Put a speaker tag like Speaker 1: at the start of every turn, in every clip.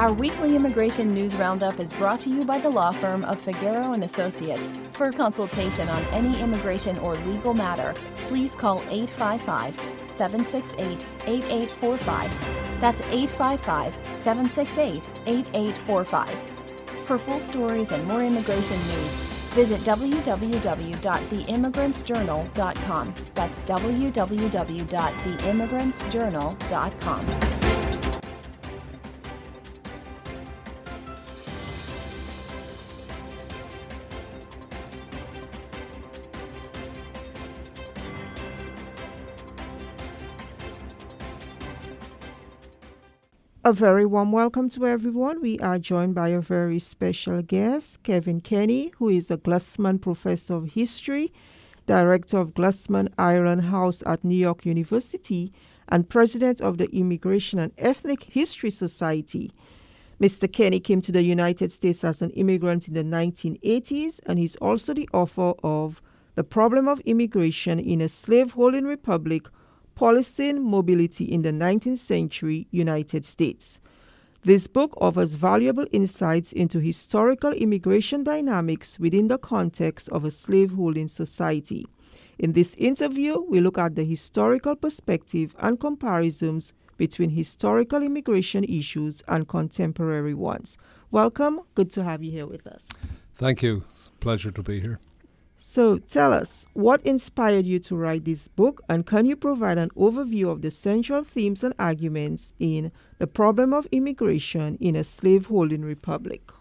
Speaker 1: Our weekly immigration news roundup is brought to you by the law firm of Figueroa and Associates. For consultation on any immigration or legal matter, please call 855-768-8845. That's 855-768-8845. For full stories and more immigration news, visit www.theimmigrantsjournal.com. That's www.theimmigrantsjournal.com.
Speaker 2: A very warm welcome to everyone. We are joined by a very special guest, Kevin Kenny, who is a Glassman Professor of History, Director of Glassman Iron House at New York University, and President of the Immigration and Ethnic History Society. Mr. Kenny came to the United States as an immigrant in the 1980s, and he's also the author of The Problem of Immigration in a Slaveholding Republic, Policing Mobility in the 19th-Century United States. This book offers valuable insights into historical immigration dynamics within the context of a slaveholding society. In this interview, we look at the historical perspective and comparisons between historical immigration issues and contemporary ones. Welcome. Good to have you here with us.
Speaker 3: Thank you. It's a pleasure to be here.
Speaker 2: So tell us, what inspired you to write this book, and can you provide an overview of the central themes and arguments in The Problem of Immigration in a Slaveholding Republic?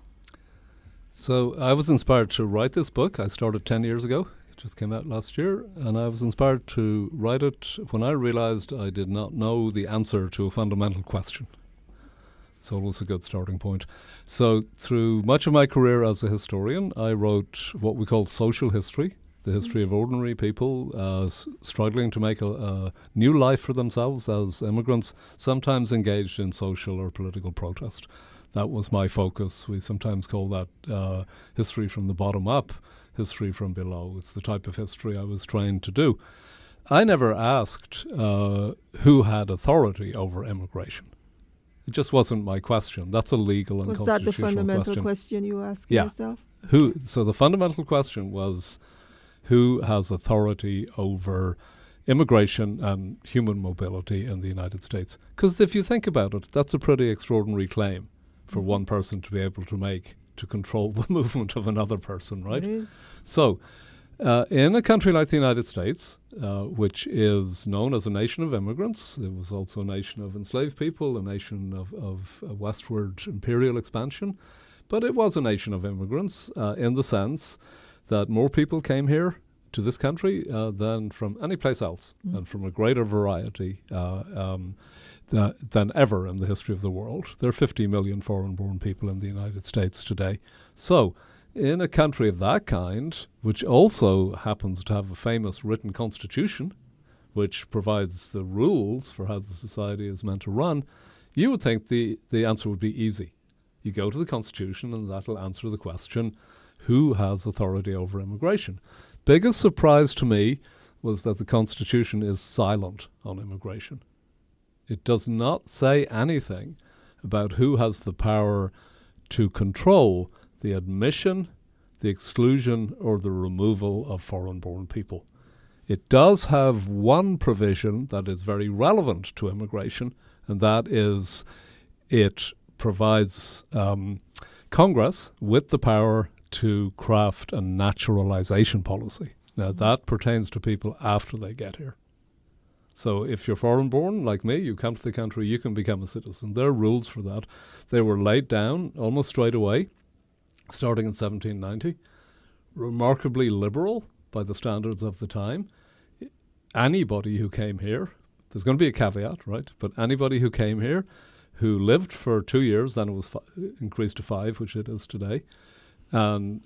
Speaker 3: So I was inspired to write this book. I started 10 years ago. It just came out last year. And I was inspired to write it when I realized I did not know the answer to a fundamental question. So it was a good starting point. So through much of my career as a historian, I wrote what we call social history, the history of ordinary people struggling to make a new life for themselves as immigrants, sometimes engaged in social or political protest. That was my focus. We sometimes call that history from the bottom up, history from below. It's the type of history I was trained to do. I never asked who had authority over immigration. It just wasn't my question. That's a legal and constitutional question.
Speaker 2: Was that the fundamental question you asked yourself?
Speaker 3: So the fundamental question was, who has authority over immigration and human mobility in the United States? Because if you think about it, that's a pretty extraordinary claim for one person to be able to make, to control the movement of another person, right?
Speaker 2: It is.
Speaker 3: So in a country like the United States, which is known as a nation of immigrants, it was also a nation of enslaved people, a nation of westward imperial expansion, but it was a nation of immigrants in the sense that more people came here to this country than from any place else, and from a greater variety than ever in the history of the world. There are 50 million foreign-born people in the United States today. So in a country of that kind, which also happens to have a famous written constitution, which provides the rules for how the society is meant to run, you would think the answer would be easy. You go to the constitution and that'll answer the question, who has authority over immigration? Biggest surprise to me was that the constitution is silent on immigration. It does not say anything about who has the power to control the admission, the exclusion, or the removal of foreign-born people. It does have one provision that is very relevant to immigration, and that is it provides Congress with the power to craft a naturalization policy. Now, that pertains to people after they get here. So if you're foreign-born, like me, you come to the country, you can become a citizen. There are rules for that. They were laid down almost straight away, starting in 1790, remarkably liberal by the standards of the time. Anybody who came here, there's going to be a caveat, right? But anybody who came here, who lived for 2 years, then it was increased to 5, which it is today, and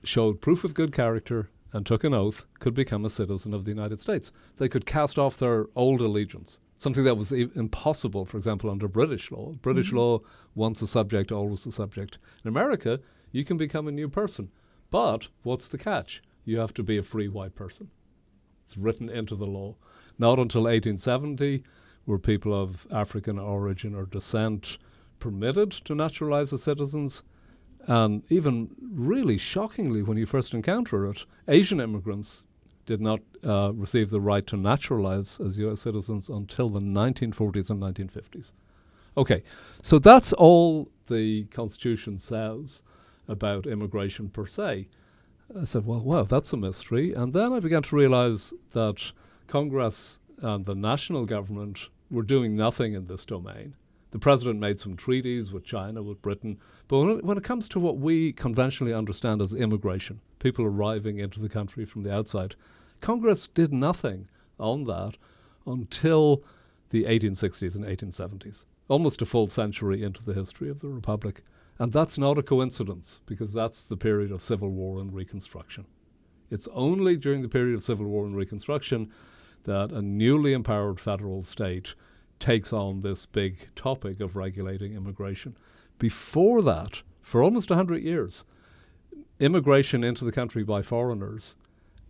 Speaker 3: showed proof of good character and took an oath, could become a citizen of the United States. They could cast off their old allegiance, something that was impossible, for example, under British law. British law, once a subject, always a subject. In America, you can become a new person. But what's the catch? You have to be a free white person. It's written into the law. Not until 1870 were people of African origin or descent permitted to naturalize as citizens. And even really shockingly, when you first encounter it, Asian immigrants did not receive the right to naturalize as U.S. citizens until the 1940s and 1950s. Okay, so that's all the Constitution says about immigration per se. I said, well, wow, that's a mystery. And then I began to realize that Congress and the national government were doing nothing in this domain. The president made some treaties with China, with Britain, but when it comes to what we conventionally understand as immigration, people arriving into the country from the outside, Congress did nothing on that until the 1860s and 1870s, almost a full century into the history of the Republic. And that's not a coincidence, because that's the period of Civil War and Reconstruction. It's only during the period of Civil War and Reconstruction that a newly empowered federal state takes on this big topic of regulating immigration. Before that, for almost 100 years, immigration into the country by foreigners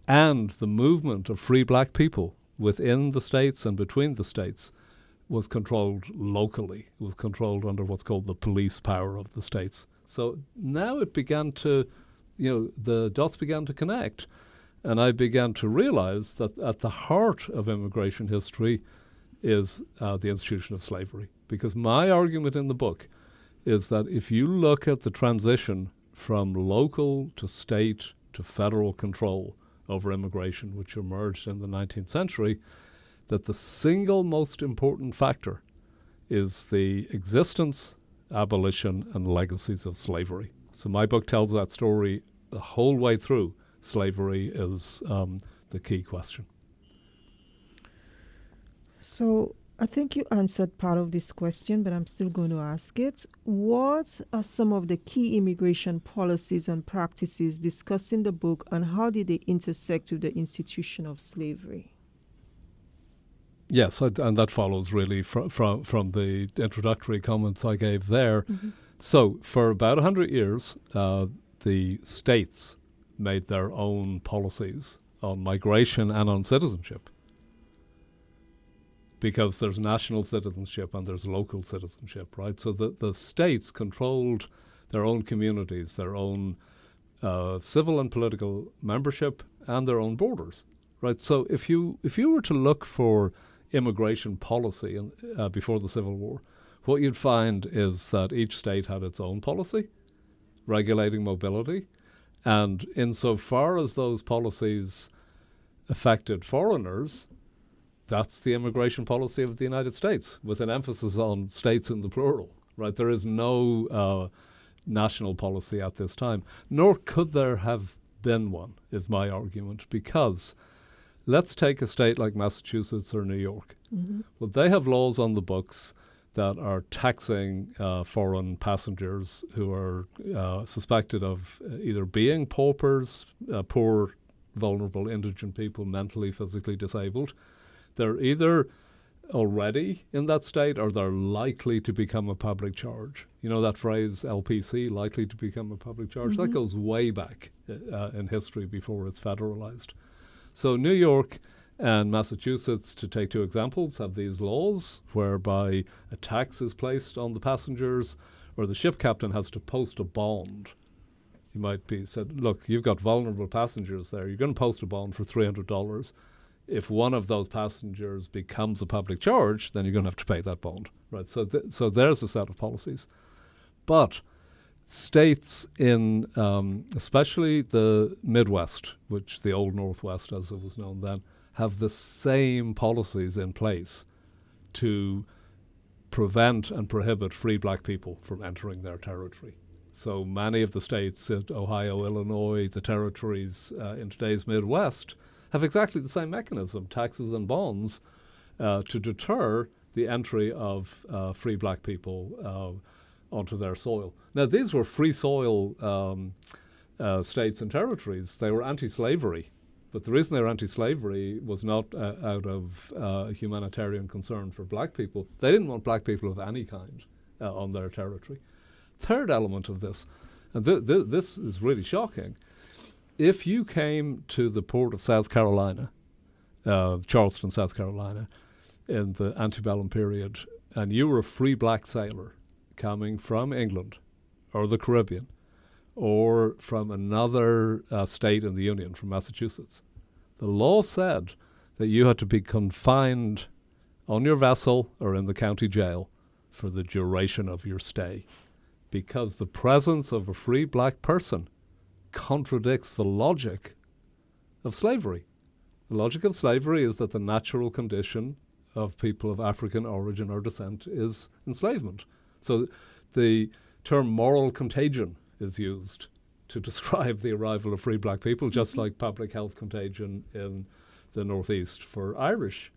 Speaker 3: and the movement of free black people within the states and between the states was controlled locally. It was controlled under what's called the police power of the states. So now it began to, the dots began to connect. And I began to realize that at the heart of immigration history is the institution of slavery. Because my argument in the book is that if you look at the transition from local to state to federal control over immigration, which emerged in the 19th century, that the single most important factor is the existence, abolition, and legacies of slavery. So my book tells that story the whole way through. Slavery is the key question.
Speaker 2: So I think you answered part of this question, but I'm still going to ask it. What are some of the key immigration policies and practices discussed in the book, and how did they intersect with the institution of slavery?
Speaker 3: Yes, and that follows really from the introductory comments I gave there. Mm-hmm. So for about 100 years, the states made their own policies on migration and on citizenship, because there's national citizenship and there's local citizenship, right? So the states controlled their own communities, their own civil and political membership, and their own borders, right? So if you were to look for immigration policy before the Civil War, what you'd find is that each state had its own policy regulating mobility. And insofar as those policies affected foreigners, that's the immigration policy of the United States, with an emphasis on states in the plural, right? There is no national policy at this time, nor could there have been one, is my argument, because let's take a state like Massachusetts or New York. Mm-hmm. Well, they have laws on the books that are taxing foreign passengers who are suspected of either being paupers, poor, vulnerable, indigent people, mentally, physically disabled. They're either already in that state or they're likely to become a public charge. You know that phrase, LPC, likely to become a public charge? Mm-hmm. That goes way back in history before it's federalized. So New York and Massachusetts, to take two examples, have these laws whereby a tax is placed on the passengers, or the ship captain has to post a bond. He might be said, look, you've got vulnerable passengers there. You're going to post a bond for $300. If one of those passengers becomes a public charge, then you're going to have to pay that bond, right? So there's a set of policies. But states in, especially the Midwest, which the old Northwest as it was known then, have the same policies in place to prevent and prohibit free black people from entering their territory. So many of the states, Ohio, Illinois, the territories in today's Midwest, have exactly the same mechanism, taxes and bonds, to deter the entry of free black people onto their soil. Now, these were free soil states and territories. They were anti-slavery. But the reason they were anti-slavery was not out of humanitarian concern for black people. They didn't want black people of any kind on their territory. Third element of this, and this is really shocking, if you came to the port of South Carolina, Charleston, South Carolina, in the antebellum period, and you were a free black sailor coming from England or the Caribbean or from another state in the Union, from Massachusetts, the law said that you had to be confined on your vessel or in the county jail for the duration of your stay, because the presence of a free black person contradicts the logic of slavery. The logic of slavery is that the natural condition of people of African origin or descent is enslavement. So the term moral contagion is used to describe the arrival of free black people, just like public health contagion in the Northeast for Irish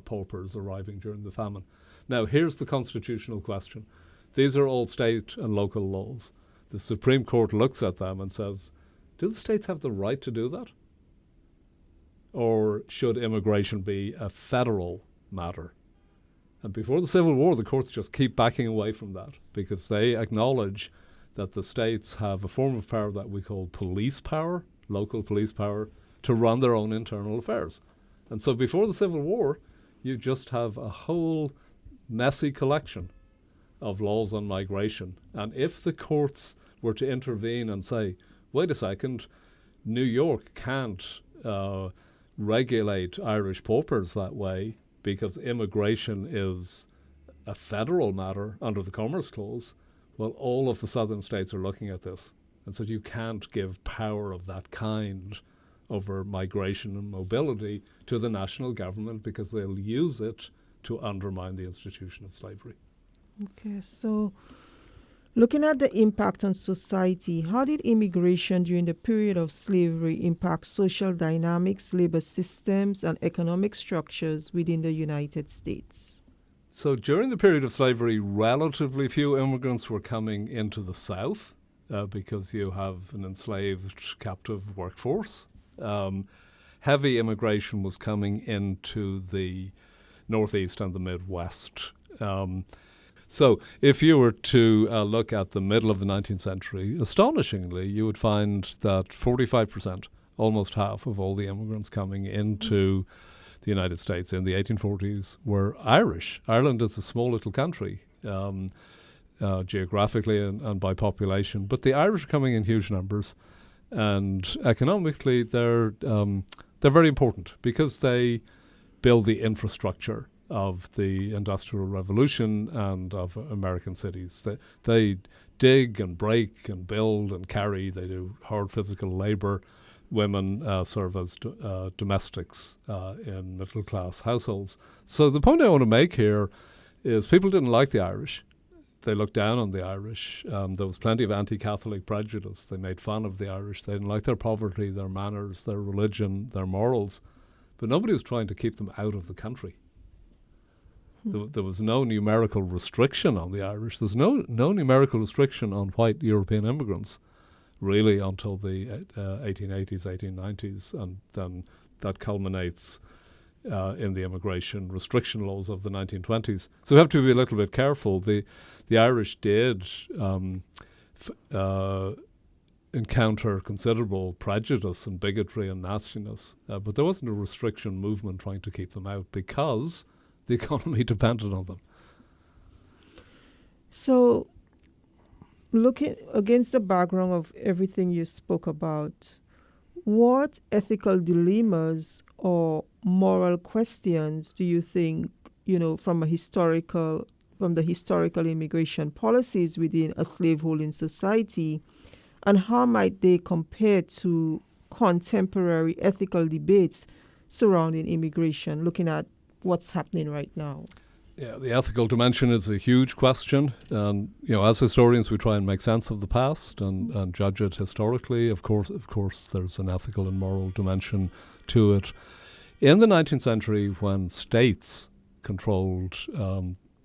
Speaker 3: paupers arriving during the famine. Now, here's the constitutional question. These are all state and local laws. The Supreme Court looks at them and says, do the states have the right to do that? Or should immigration be a federal matter? And before the Civil War, the courts just keep backing away from that because they acknowledge that the states have a form of power that we call police power, local police power, to run their own internal affairs. And so before the Civil War, you just have a whole messy collection of laws on migration. And if the courts were to intervene and say, wait a second, New York can't regulate Irish paupers that way because immigration is a federal matter under the Commerce Clause, well, all of the southern states are looking at this and said you can't give power of that kind over migration and mobility to the national government because they'll use it to undermine the institution of slavery.
Speaker 2: Okay, so looking at the impact on society, how did immigration during the period of slavery impact social dynamics, labor systems, and economic structures within the United States?
Speaker 3: So during the period of slavery, relatively few immigrants were coming into the South because you have an enslaved captive workforce. Heavy immigration was coming into the Northeast and the Midwest. So if you were to look at the middle of the 19th century, astonishingly, you would find that 45%, almost half of all the immigrants coming into the United States in the 1840s were Irish. Ireland is a small little country geographically and by population, but the Irish are coming in huge numbers, and economically they're very important because they build the infrastructure of the Industrial Revolution and of American cities. They dig and break and build and carry. They do hard physical labor. Women serve as domestics in middle-class households. So the point I want to make here is people didn't like the Irish. They looked down on the Irish. There was plenty of anti-Catholic prejudice. They made fun of the Irish. They didn't like their poverty, their manners, their religion, their morals. But nobody was trying to keep them out of the country. There was no numerical restriction on the Irish. There's no numerical restriction on white European immigrants, really, until the 1880s, 1890s, and then that culminates in the immigration restriction laws of the 1920s. So we have to be a little bit careful. The Irish did encounter considerable prejudice and bigotry and nastiness, but there wasn't a restriction movement trying to keep them out because the economy depended on them.
Speaker 2: So, looking against the background of everything you spoke about, what ethical dilemmas or moral questions do you think, from the historical immigration policies within a slaveholding society, and how might they compare to contemporary ethical debates surrounding immigration, looking at what's happening right now?
Speaker 3: Yeah, the ethical dimension is a huge question. And, as historians, we try and make sense of the past and judge it historically. Of course, there's an ethical and moral dimension to it. In the 19th century, when states controlled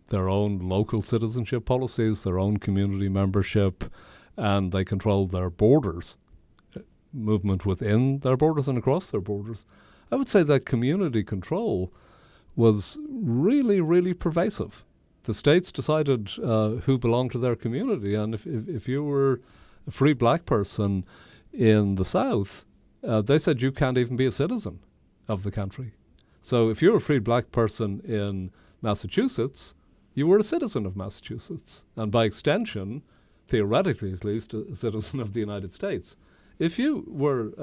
Speaker 3: their own local citizenship policies, their own community membership, and they controlled their borders, movement within their borders and across their borders, I would say that community control was really, really pervasive. The states decided who belonged to their community, and if you were a free black person in the South, they said you can't even be a citizen of the country. So if you're a free black person in Massachusetts, you were a citizen of Massachusetts, and by extension, theoretically at least, a citizen of the United States. If you were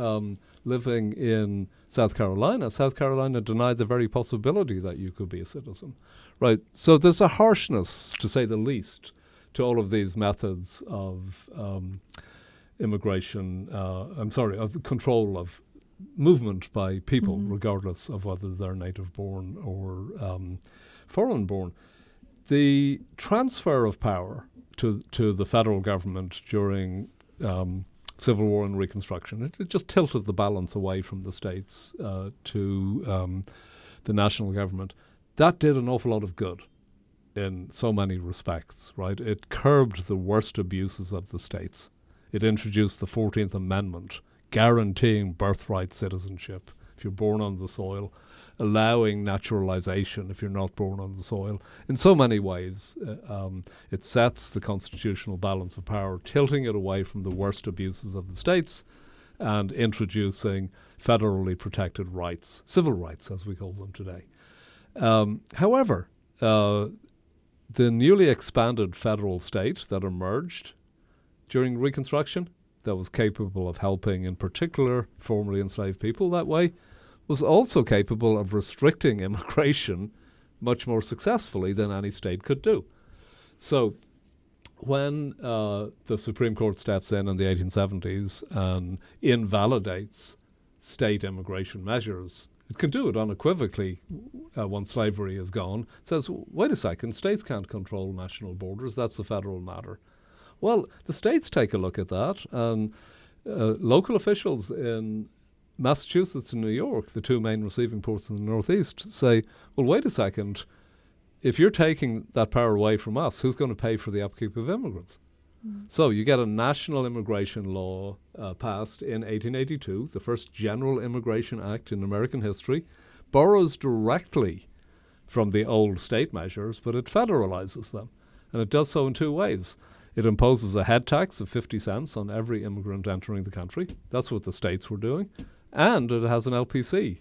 Speaker 3: living in South Carolina denied the very possibility that you could be a citizen, right? So there's a harshness, to say the least, to all of these methods of immigration, of control of movement by people, regardless of whether they're native-born or foreign-born. The transfer of power to the federal government during Civil War and Reconstruction, it just tilted the balance away from the states to the national government. That did an awful lot of good in so many respects, right? It curbed the worst abuses of the states. It introduced the 14th Amendment, guaranteeing birthright citizenship if you're born on the soil, allowing naturalization if you're not born on the soil. In so many ways, it sets the constitutional balance of power, tilting it away from the worst abuses of the states and introducing federally protected rights, civil rights as we call them today. However, the newly expanded federal state that emerged during Reconstruction, that was capable of helping in particular formerly enslaved people that way, was also capable of restricting immigration much more successfully than any state could do. So when the Supreme Court steps in the 1870s and invalidates state immigration measures, it can do it unequivocally once slavery is gone. It says, wait a second, states can't control national borders, that's a federal matter. Well, the states take a look at that, and local officials in Massachusetts and New York, the two main receiving ports in the Northeast, say, well, wait a second, if you're taking that power away from us, who's going to pay for the upkeep of immigrants? So you get a national immigration law passed in 1882, the first general immigration act in American history, borrows directly from the old state measures, but it federalizes them. And it does so in two ways. It imposes a head tax of 50 cents on every immigrant entering the country. That's what the states were doing. And it has an LPC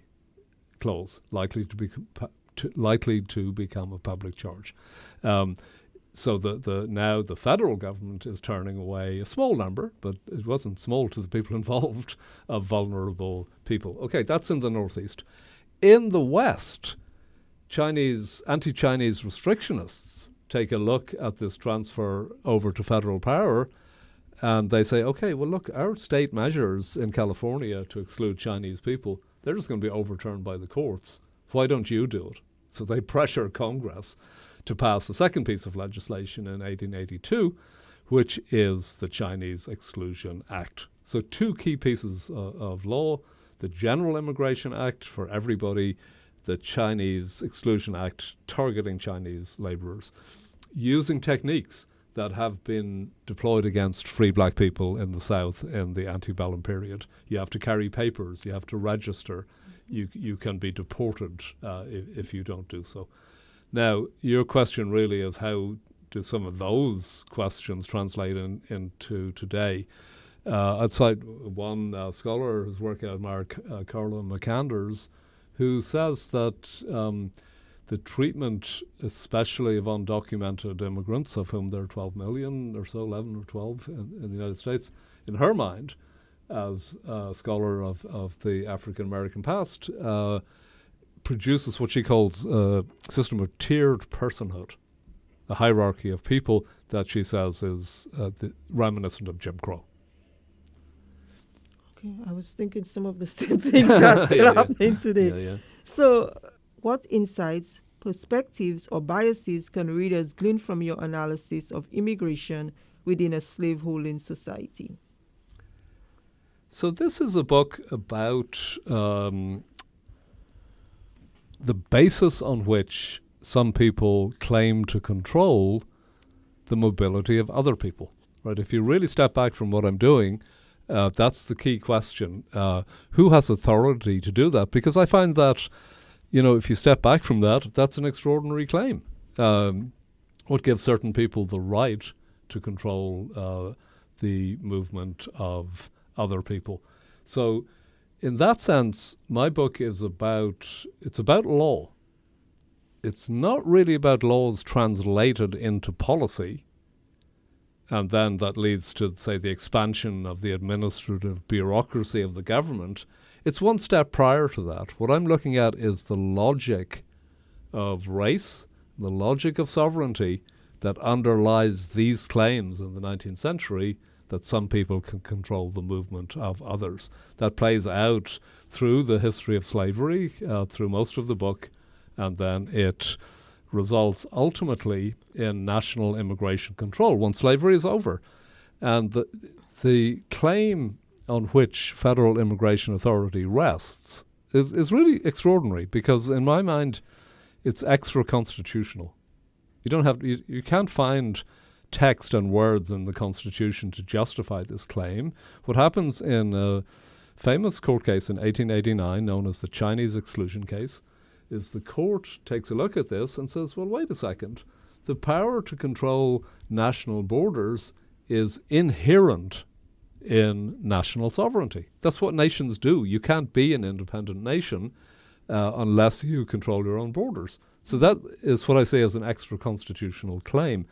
Speaker 3: clause, likely to become a public charge. So now the federal government is turning away a small number, but it wasn't small to the people involved, of vulnerable people. Okay, that's in the Northeast. In the West, anti-Chinese restrictionists take a look at this transfer over to federal power, and they say, okay, well, look, our state measures in California to exclude Chinese people, they're just going to be overturned by the courts. Why don't you do it? So they pressure Congress to pass a second piece of legislation in 1882, which is the Chinese Exclusion Act. So two key pieces of law, the General Immigration Act for everybody, the Chinese Exclusion Act targeting Chinese laborers, using techniques that have been deployed against free black people in the South in the antebellum period. You have to carry papers, you have to register, you can be deported if you don't do so. Now, your question really is, how do some of those questions translate into today? I'd cite one scholar who's working at Carla McCanders, who says that the treatment, especially of undocumented immigrants, of whom there are 12 million or so, 11 or 12 in the United States, in her mind, as a scholar of the African-American past, produces what she calls a system of tiered personhood, a hierarchy of people that she says is reminiscent of Jim Crow.
Speaker 2: Okay, I was thinking some of the same things are still happening today.
Speaker 3: Yeah.
Speaker 2: So, what insights, perspectives, or biases can readers glean from your analysis of immigration within a slaveholding society?
Speaker 3: So this is a book about the basis on which some people claim to control the mobility of other people. Right? If you really step back from what I'm doing, that's the key question. Who has authority to do that? Because I find that, if you step back from that, that's an extraordinary claim. What gives certain people the right to control the movement of other people? So in that sense, my book is about law. it's not really about laws translated into policy, and then that leads to, say, the expansion of the administrative bureaucracy of the government. It's one step prior to that. What I'm looking at is the logic of race, the logic of sovereignty that underlies these claims in the 19th century that some people can control the movement of others. That plays out through the history of slavery, through most of the book, and then it results ultimately in national immigration control once slavery is over. And the claim on which federal immigration authority rests is really extraordinary, because in my mind it's extra constitutional. You can't find text and words in the Constitution to justify this claim. What happens in a famous court case in 1889 known as the Chinese exclusion case is the court takes a look at this and says, well, wait a second, the power to control national borders is inherent in national sovereignty. That's what nations do. You can't be an independent nation unless you control your own borders. So that is what I say is an extra constitutional claim.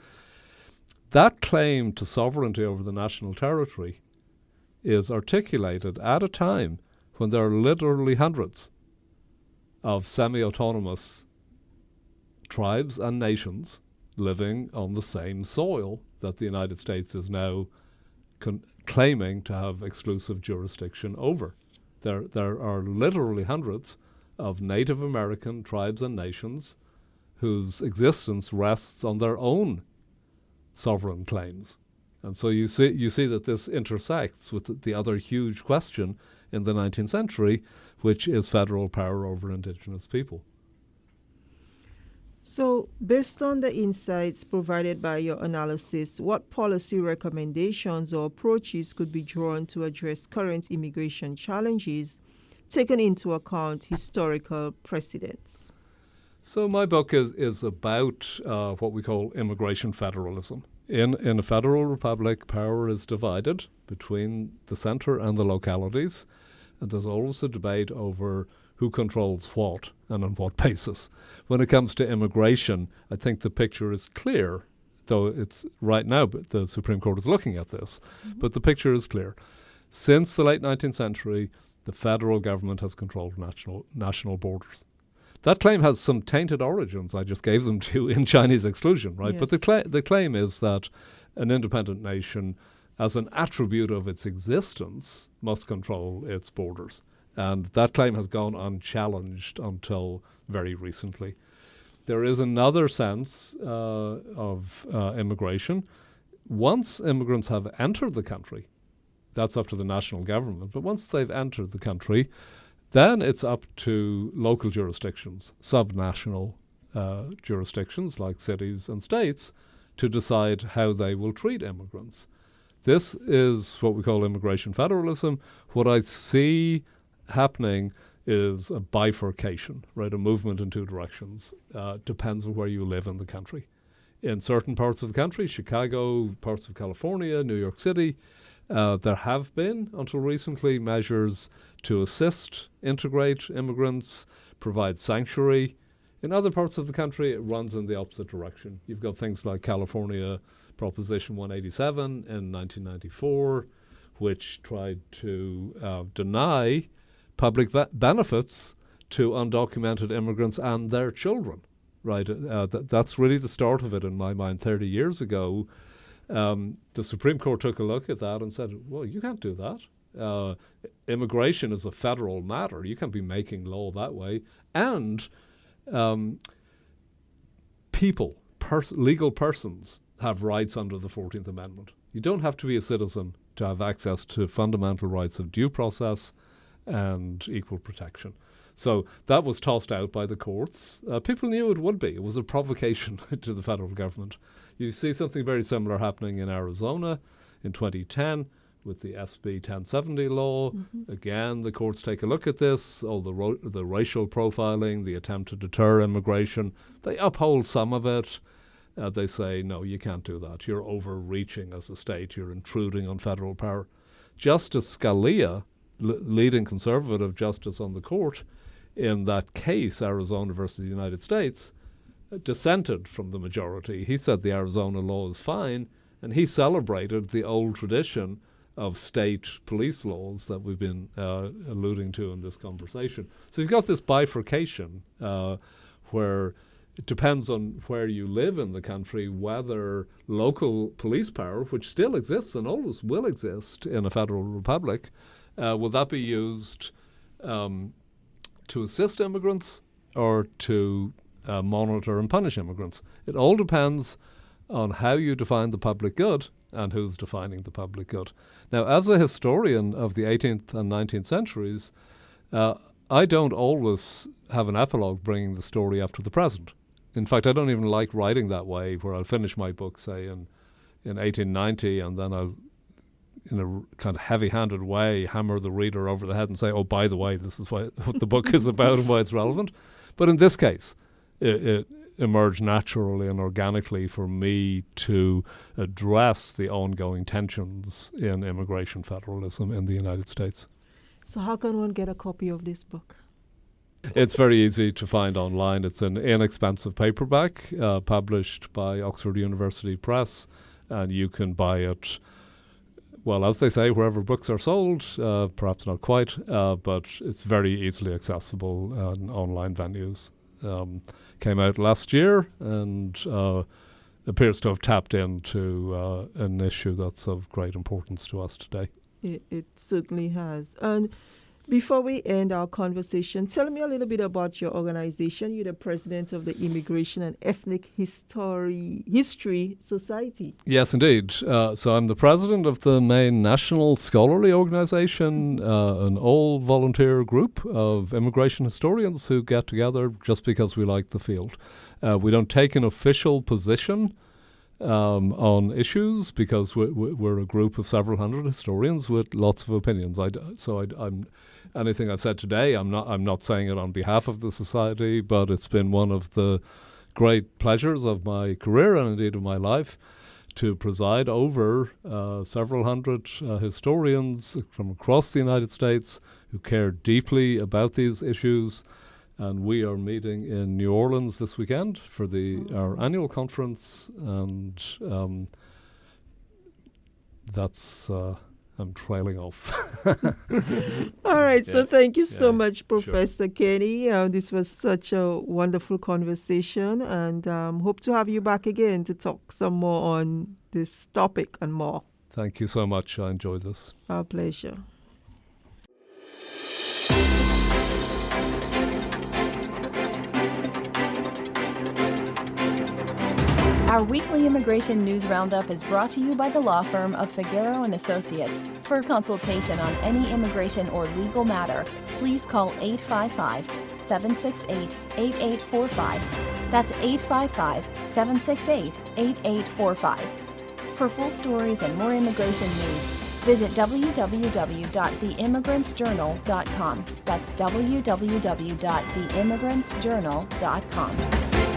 Speaker 3: That claim to sovereignty over the national territory is articulated at a time when there are literally hundreds of semi-autonomous tribes and nations living on the same soil that the United States is now claiming to have exclusive jurisdiction over. There are literally hundreds of Native American tribes and nations whose existence rests on their own sovereign claims. And so you see that this intersects with the other huge question in the 19th century, which is federal power over indigenous people.
Speaker 2: So, based on the insights provided by your analysis, what policy recommendations or approaches could be drawn to address current immigration challenges, taking into account historical precedents?
Speaker 3: So my book is about what we call immigration federalism. In a federal republic, power is divided between the center and the localities, and there's always a debate over who controls what and on what basis. When it comes to immigration, I think the picture is clear, though it's right now, but the Supreme Court is looking at this. Mm-hmm. But the picture is clear. Since the late 19th century, the federal government has controlled national borders. That claim has some tainted origins. I just gave them to you in Chinese exclusion, right? Yes. But the claim is that an independent nation, as an attribute of its existence, must control its borders. And that claim has gone unchallenged until very recently. There is another sense of immigration. Once immigrants have entered the country, that's up to the national government, but once they've entered the country, then it's up to local jurisdictions, subnational jurisdictions like cities and states, to decide how they will treat immigrants. This is what we call immigration federalism. What I see happening is a bifurcation, right? A movement in two directions. Depends on where you live in the country. In certain parts of the country, Chicago, parts of California, New York City, there have been, until recently, measures to assist, integrate immigrants, provide sanctuary. In other parts of the country, it runs in the opposite direction. You've got things like California Proposition 187 in 1994, which tried to deny public benefits to undocumented immigrants and their children, right? That's really the start of it in my mind. 30 years ago, the Supreme Court took a look at that and said, well, you can't do that. Immigration is a federal matter. You can't be making law that way. And legal persons have rights under the 14th Amendment. You don't have to be a citizen to have access to fundamental rights of due process and equal protection. So that was tossed out by the courts. People knew it would be. It was a provocation to the federal government. You see something very similar happening in Arizona in 2010 with the SB 1070 law. Mm-hmm. Again, the courts take a look at this, all the racial profiling, the attempt to deter immigration. They uphold some of it. They say, no, you can't do that. You're overreaching as a state. You're intruding on federal power. Justice Scalia, leading conservative justice on the court, in that case, Arizona versus the United States, dissented from the majority. He said the Arizona law is fine, and he celebrated the old tradition of state police laws that we've been alluding to in this conversation. So you've got this bifurcation where it depends on where you live in the country, whether local police power, which still exists and always will exist in a federal republic, will that be used to assist immigrants or to monitor and punish immigrants. It all depends on how you define the public good and who's defining the public good. Now, as a historian of the 18th and 19th centuries, I don't always have an epilogue bringing the story up to the present. In fact, I don't even like writing that way, where I'll finish my book, say, in 1890, and then I'll, in a kind of heavy-handed way, hammer the reader over the head and say, oh, by the way, this is what the book is about and why it's relevant. But in this case, it emerged naturally and organically for me to address the ongoing tensions in immigration federalism in the United States.
Speaker 2: So how can one get a copy of this book?
Speaker 3: It's very easy to find online. It's an inexpensive paperback published by Oxford University Press, and you can buy it, well, as they say, wherever books are sold, perhaps not quite, but it's very easily accessible in online venues. Came out last year and appears to have tapped into an issue that's of great importance to us today.
Speaker 2: It certainly has. And before we end our conversation, tell me a little bit about your organization. You're the president of the Immigration and Ethnic History Society.
Speaker 3: Yes, indeed. So I'm the president of the main national scholarly organization, an all-volunteer group of immigration historians who get together just because we like the field. We don't take an official position on issues because we're a group of several hundred historians with lots of opinions. I'm anything I've said today, I'm not saying it on behalf of the society, but it's been one of the great pleasures of my career and indeed of my life to preside over several hundred historians from across the United States who care deeply about these issues. And we are meeting in New Orleans this weekend for our annual conference, and that's I'm trailing off.
Speaker 2: All right, so thank you so much, Professor Kenny. This was such a wonderful conversation, and hope to have you back again to talk some more on this topic and more.
Speaker 3: Thank you so much. I enjoyed this.
Speaker 2: Our pleasure.
Speaker 1: Our weekly immigration news roundup is brought to you by the law firm of Figueroa & Associates. For consultation on any immigration or legal matter, please call 855-768-8845. That's 855-768-8845. For full stories and more immigration news, visit www.theimmigrantsjournal.com. That's www.theimmigrantsjournal.com.